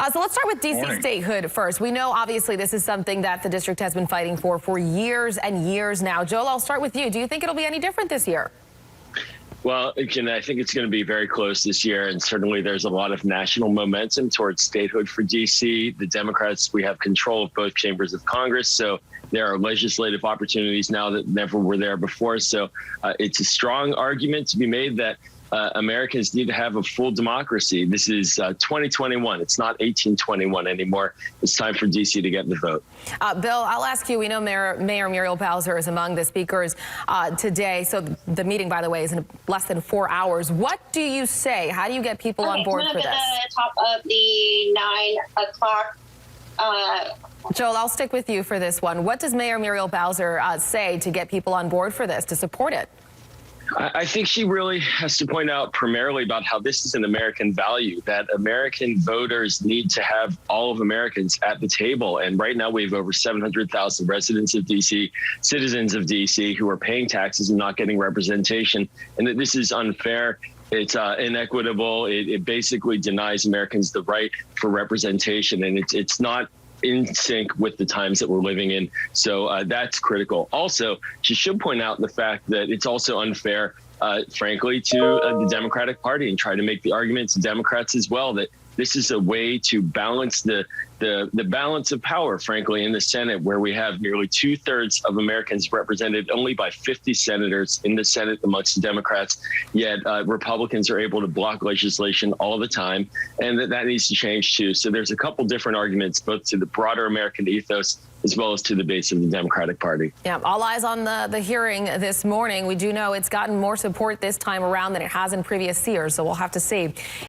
So let's start with DC Statehood first. We know, obviously, this is something that the district has been fighting for years and years now. Joel, I'll start with you. Do you think it'll be any different this year? Well, I think it's going to be very close this year, and certainly there's a lot of national momentum towards statehood for D.C. The Democrats, we have control of both chambers of Congress, so there are legislative opportunities now that never were there before. So it's a strong argument to be made that Americans need to have a full democracy. This is 2021. It's not 1821 anymore. It's time for D.C. to get the vote. Bill, I'll ask you. We know Mayor Muriel Bowser is among the speakers today. So the meeting, by the way, is in less than 4 hours. What do you say? How do you get people on board for this? At the top of the 9 o'clock. Joel, I'll stick with you for this one. What does Mayor Muriel Bowser say to get people on board for this, to support it? I think she really has to point out primarily about how this is an American value, that American voters need to have all of Americans at the table. And right now we have over 700,000 residents of D.C., citizens of D.C. who are paying taxes and not getting representation, and that this is unfair. It's inequitable. It basically denies Americans the right for representation, and it's not in sync with the times that we're living in. So that's critical. Also, she should point out the fact that it's also unfair, frankly, to the Democratic Party, and try to make the argument to Democrats as well that this is a way to balance the balance of power, frankly, in the Senate, where we have nearly 2/3 of Americans represented only by 50 senators in the Senate amongst the Democrats. Yet Republicans are able to block legislation all the time, and that needs to change too. So there's a couple different arguments, both to the broader American ethos as well as to the base of the Democratic Party. Yeah, all eyes on the hearing this morning. We do know it's gotten more support this time around than it has in previous years, so we'll have to see.